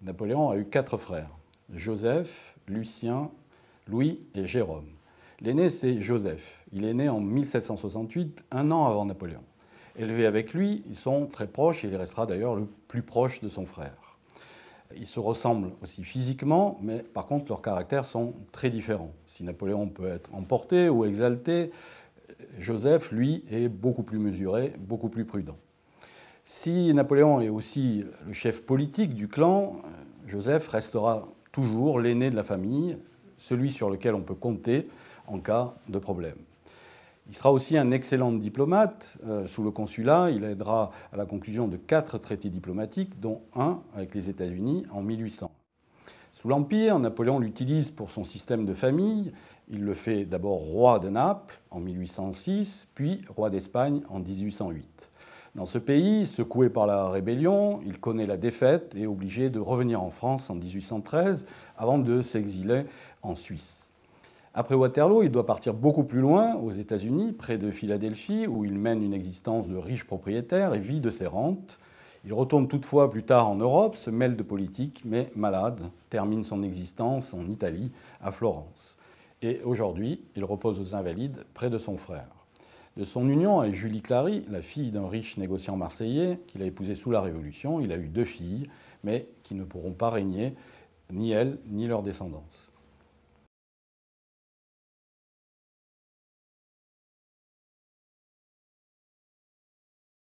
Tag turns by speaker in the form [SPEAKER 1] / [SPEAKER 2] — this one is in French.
[SPEAKER 1] Napoléon a eu 4 frères, Joseph, Lucien, Louis et Jérôme. L'aîné, c'est Joseph. Il est né en 1768, un an avant Napoléon. Élevé avec lui, ils sont très proches et il restera d'ailleurs le plus proche de son frère. Ils se ressemblent aussi physiquement, mais par contre leurs caractères sont très différents. Si Napoléon peut être emporté ou exalté, Joseph, lui, est beaucoup plus mesuré, beaucoup plus prudent. Si Napoléon est aussi le chef politique du clan, Joseph restera toujours l'aîné de la famille, celui sur lequel on peut compter en cas de problème. Il sera aussi un excellent diplomate. Sous le consulat, il aidera à la conclusion de 4 traités diplomatiques, dont un avec les États-Unis en 1800. Sous l'Empire, Napoléon l'utilise pour son système de famille. Il le fait d'abord roi de Naples en 1806, puis roi d'Espagne en 1808. Dans ce pays, secoué par la rébellion, il connaît la défaite et est obligé de revenir en France en 1813 avant de s'exiler en Suisse. Après Waterloo, il doit partir beaucoup plus loin, aux États-Unis, près de Philadelphie, où il mène une existence de riche propriétaire et vit de ses rentes. Il retourne toutefois plus tard en Europe, se mêle de politique, mais malade, termine son existence en Italie, à Florence. Et aujourd'hui, il repose aux Invalides, près de son frère. De son union avec Julie Clary, la fille d'un riche négociant marseillais qu'il a épousé sous la Révolution, il a eu 2 filles, mais qui ne pourront pas régner, ni elle, ni leur descendance.